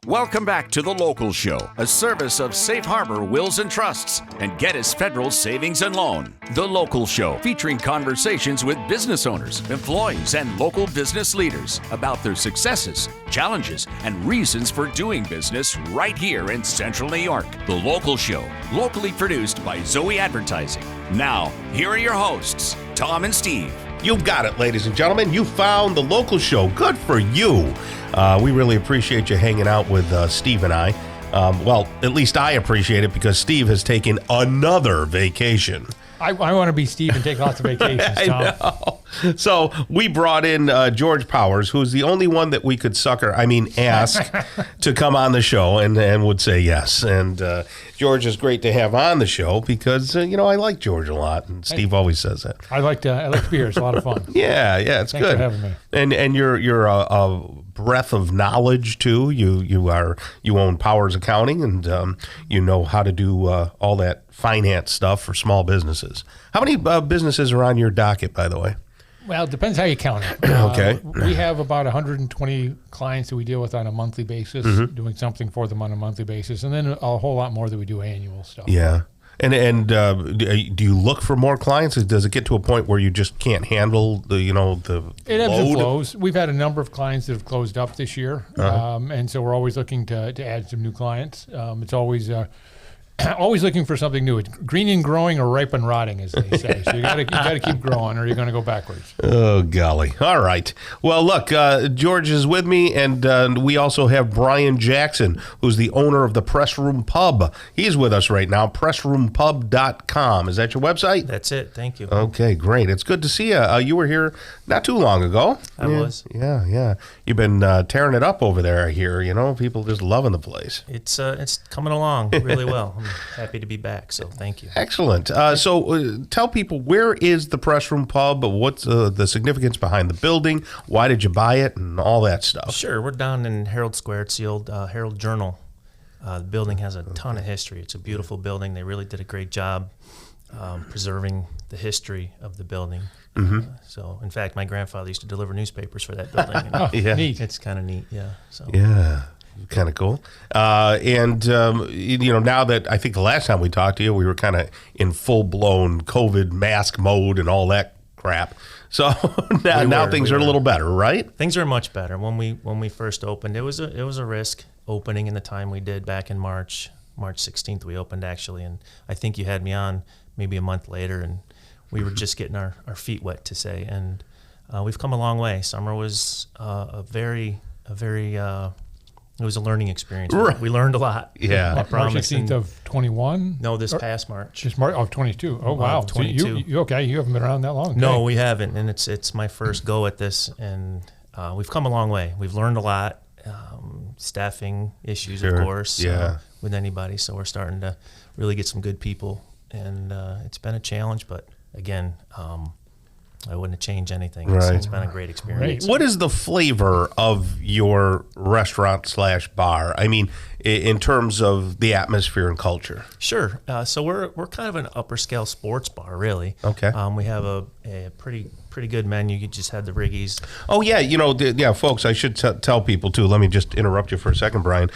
Welcome back to The Local Show, a service of Safe Harbor Wills and Trusts and Geddes Federal Savings and Loan. The Local Show, featuring conversations with business owners, employees, and local business leaders about their successes, challenges, and reasons for doing business right here in Central New York. The Local Show, locally produced by Zoe Advertising. Now, here are your hosts, Tom and Steve. You've got it, ladies and gentlemen. You found The Local Show. Good for you. We really appreciate you hanging out with Steve and I. Well, at least I appreciate it because Steve has taken another vacation. I want to be Steve and take lots of vacations, Tom. I know. So we brought in George Powers, who's the only one that we could ask to come on the show and would say yes. And George is great to have on the show because, I like George a lot. And Steve always says that. I like to be here. It's a lot of fun. Yeah, it's Thanks good. for having me. And you're a breadth of knowledge too. You own Powers Accounting and you know how to do all that finance stuff for small businesses. How many businesses are on your docket, by the way? Well, it depends how you count it. Okay. We have about 120 clients that we deal with on a monthly basis, doing something for them on a monthly basis, and then a whole lot more that we do annual stuff. Yeah. And do you look for more clients? Does it get to a point where you just can't handle the It ebbs load? and flows. We've had a number of clients that have closed up this year, and so we're always looking to add some new clients. It's always always looking for something new. It's green and growing or ripe and rotting, as they say. So you got to keep growing, or you're going to go backwards. Oh golly! All right. Well, look, George is with me, and we also have Brian Jackson, who's the owner of the Press Room Pub. He's with us right now. PressRoomPub.com. Is that your website? That's it. Thank you. Okay, great. It's good to see you. You were here not too long ago. I was. Yeah. You've been tearing it up over there. I hear. People just loving the place. It's coming along really well. I'm happy to be back, so thank you. Excellent. So tell people, where is the Press Room Pub? What's the significance behind the building? Why did you buy it? And all that stuff. Sure. We're down in Herald Square. It's the old Herald Journal. The building has a ton of history. It's a beautiful building. They really did a great job preserving the history of the building. So, in fact, my grandfather used to deliver newspapers for that building. Yeah. Neat. It's kind of neat, yeah. So. Yeah. Kind of cool. And now that I think the last time we talked to you, we were kind of in full-blown COVID mask mode and all that crap. So now things are a little better, right? Things are much better. When we first opened, it was a risk opening in the time we did back in March 16th we opened, actually. And I think you had me on maybe a month later, and we were just getting our feet wet, to say. And we've come a long way. Summer was it was a learning experience. Right. We learned a lot. Yeah. I promise. March 16th of 21? No, this past March. Just March of 22. Oh, wow. 22. So you okay? You haven't been around that long. No, okay. we haven't, and it's my first go at this, and we've come a long way. We've learned a lot. Staffing issues, Sure. of course, Yeah. with anybody. So we're starting to really get some good people, and it's been a challenge. But again, I wouldn't have changed anything. Right. It's been a great experience. What is the flavor of your restaurant/bar? I mean, in terms of the atmosphere and culture. Sure. So we're kind of an upper scale sports bar, really. Okay. We have a pretty good menu. You just had the Riggies. Oh, yeah. Folks, I should tell people, too. Let me just interrupt you for a second, Brian.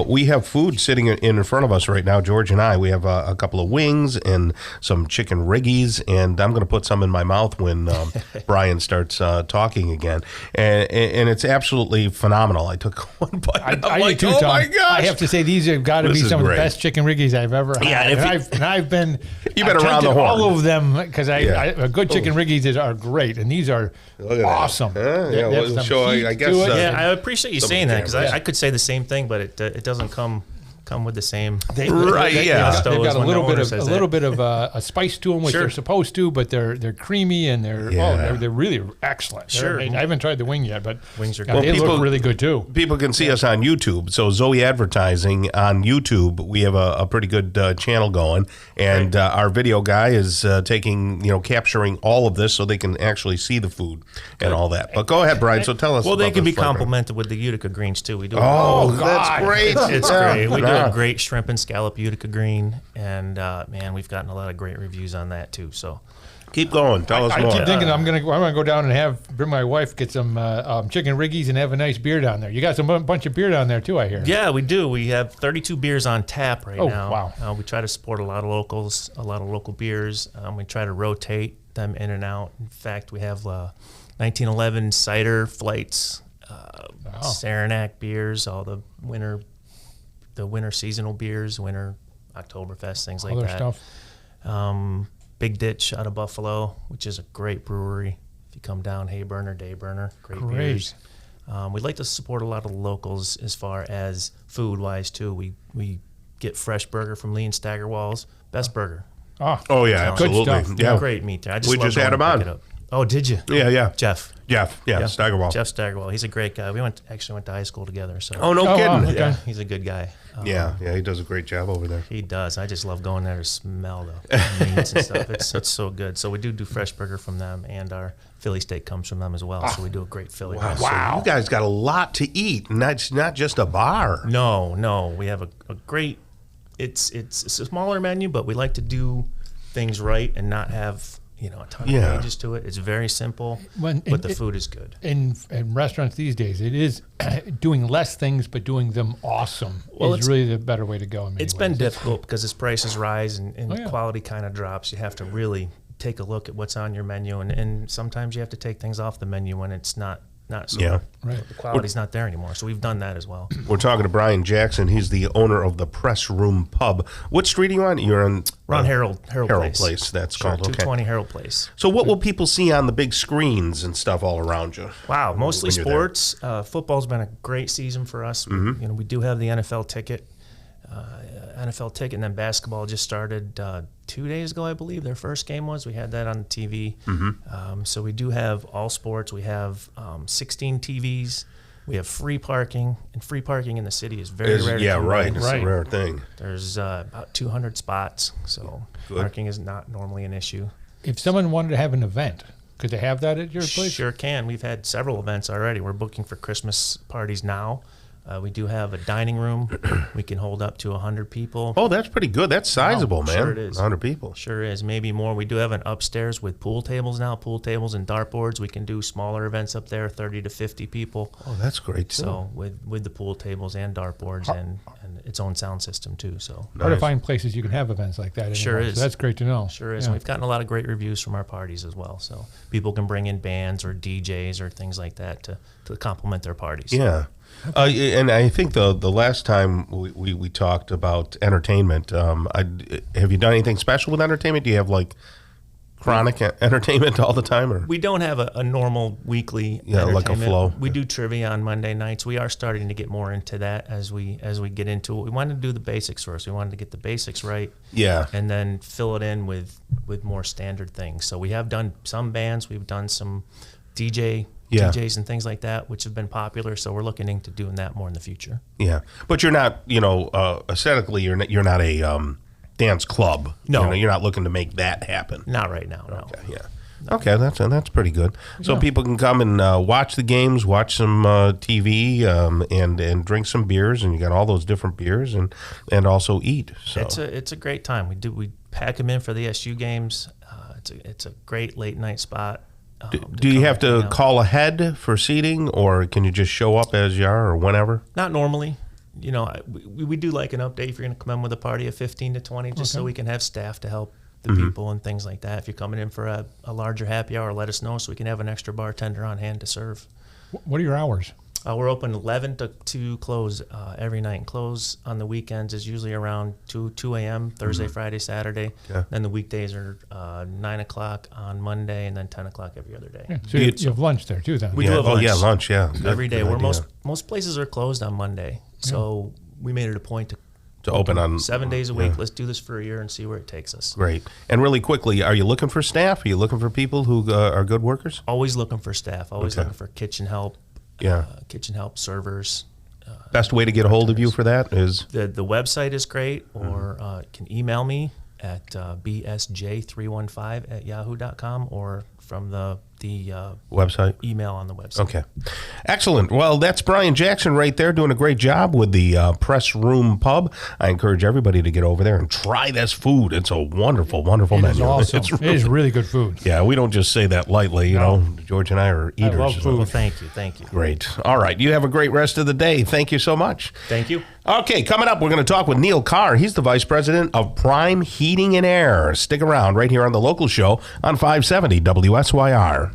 We have food sitting in front of us right now, George and I. We have a couple of wings and some chicken Riggies, and I'm going to put some in my mouth when Brian starts talking again. And it's absolutely phenomenal. I took one bite, and I'm like, do too, oh, Tom. my gosh. I have to say, these have got to be This is some great. of the best chicken Riggies I've ever had. Yeah, and I've been You've been I've around the tempted horn. all of them, because Yeah. a good chicken Riggies are great, and these are Look at that. awesome. Yeah, They have well, some so I heat guess, to it. Yeah, I appreciate you Somebody saying that, can, because yeah. I could say the same thing, but it doesn't come with the same. They- Right, they- yeah. They've got a When the little bit owner of says a little bit of a spice to them, which Sure. they're supposed to, but they're creamy and Yeah. they're really excellent. They're Sure. amazing. I haven't tried the wing yet, but Wings are yeah, good. they people- look really good too. People can see us on YouTube. So Zoe Advertising on YouTube, we have a pretty good channel going, and our video guy is capturing all of this so they can actually see the food and all that. But go ahead, Brian. So tell us. Well, they about can be this flavor. complimented with the Utica greens too. We do. Oh, God. that's great. It's Yeah. great. We do Yeah. a great shrimp and scallop Utica green, and man, we've gotten a lot of great reviews on that too. So Keep going. Tell us I more. keep thinking I'm gonna go down and bring my wife, get some chicken Riggies and have a nice beer down there. You got some bunch of beer down there too, I hear. Yeah, we do. We have 32 beers on tap right now. Wow. We try to support a lot of locals, a lot of local beers. We try to rotate them in and out. In fact, we have 1911 cider flights, Saranac beers, all the winter seasonal beers, winter Oktoberfest, things like that. Stuff. Big Ditch out of Buffalo, which is a great brewery. If you come down, Hayburner, Dayburner, great beers. We'd like to support a lot of the locals as far as food-wise, too. We get fresh burger from Lee and Staggerwall's. Best burger. Oh, yeah, absolutely. Good stuff. Yeah. Great meat there. We just had him on. Oh, did you? Yeah. Jeff, Staggerwall. Jeff Staggerwall. He's a great guy. We actually went to high school together. So. Oh, no kidding. Wow. Okay. Yeah, he's a good guy. Yeah, he does a great job over there. He does. I just love going there to smell the meats and stuff. It's so good. So we do fresh burger from them, and our Philly steak comes from them as well. So we do a great Philly. Wow. roast. So you guys got a lot to eat, and that's not just a bar. No. We have a great. It's a smaller menu, but we like to do things right and not have a ton of pages to it. It's very simple, but the food is good. In restaurants these days, it is doing less things but doing them awesome is really the better way to go. It's been difficult because as prices rise and quality kind of drops, you have to really take a look at what's on your menu, and sometimes you have to take things off the menu when it's not so the quality's not there anymore. So we've done that as well. We're talking to Brian Jackson. He's the owner of the Press Room Pub. What street are you on? You're on Harold Place. That's sure, called. 220 Okay. Harold Place. So what will people see on the big screens and stuff all around you? Wow, mostly when you're sports. Football's been a great season for us. Mm-hmm. We do have the NFL ticket. And then basketball just started 2 days ago, I believe. Their first game was. We had that on the TV. Mm-hmm. So we do have all sports. We have 16 TVs. We have free parking, and free parking in the city is very rare. Yeah, right. It's a rare thing. There's about 200 spots, so parking is not normally an issue. If someone wanted to have an event, could they have that at your place? Sure can. We've had several events already. We're booking for Christmas parties now. We do have a dining room. We can hold up to 100 people. Oh, that's pretty good. That's sizable, man. Sure it is. 100 people. Sure is. Maybe more. We do have an upstairs with pool tables now, pool tables and dartboards. We can do smaller events up there, 30 to 50 people. Oh, that's great, too. So with the pool tables and dartboards and its own sound system, too. So Hard to find places you can have events like that anymore. Sure is. So that's great to know. Sure is. Yeah. And we've gotten a lot of great reviews from our parties as well. So people can bring in bands or DJs or things like that to complement their parties. Yeah. And I think the last time we talked about entertainment, have you done anything special with entertainment? Do you have like chronic entertainment all the time, or we don't have a normal weekly like a flow? We do trivia on Monday nights. We are starting to get more into that as we get into it. We wanted to do the basics first. We wanted to get the basics right, and then fill it in with more standard things. So we have done some bands. We've done some DJs and things like that, which have been popular. So we're looking into doing that more in the future. Yeah, but you're not, aesthetically, you're not a dance club. No, you're not looking to make that happen. Not right now. No. Okay, yeah. Okay, that's pretty good. So people can come and watch the games, watch some TV, and drink some beers, and you got all those different beers, and also eat. So it's a great time. We pack them in for the SU games. It's a great late night spot. Do you have to call ahead for seating, or can you just show up as you are, or whenever? Not normally. We do like an update if you're going to come in with a party of 15 to 20, just so we can have staff to help the people and things like that. If you're coming in for a larger happy hour, let us know so we can have an extra bartender on hand to serve. What are your hours? We're open 11 to close every night. And close on the weekends is usually around 2 a.m. Thursday, Friday, Saturday. Yeah. Then the weekdays are 9 o'clock on Monday and then 10 o'clock every other day. Yeah. So you have lunch there too, then? We do have lunch. Oh, yeah, lunch, yeah. Every day. Most places are closed on Monday. So we made it a point to open on 7 days a week. Yeah. Let's do this for a year and see where it takes us. Great. And really quickly, are you looking for staff? Are you looking for people who are good workers? Always looking for staff. Always looking for kitchen help. Kitchen help, servers. Best way to get a hold of you for that is? The website is great, or you can email me at bsj315@yahoo.com, or from the the Website? email on the website. Okay. Excellent. Well, that's Brian Jackson right there doing a great job with the Press Room Pub. I encourage everybody to get over there and try this food. It's a wonderful, wonderful It is menu. awesome. It's It is really good food. Yeah, we don't just say that lightly. You know, George and I are eaters. love food. Well, thank you. Great. All right. You have a great rest of the day. Thank you so much. Thank you. Okay, coming up, we're going to talk with Neil Carr. He's the Vice President of Prime Heating and Air. Stick around right here on The Local Show on 570 WSYR.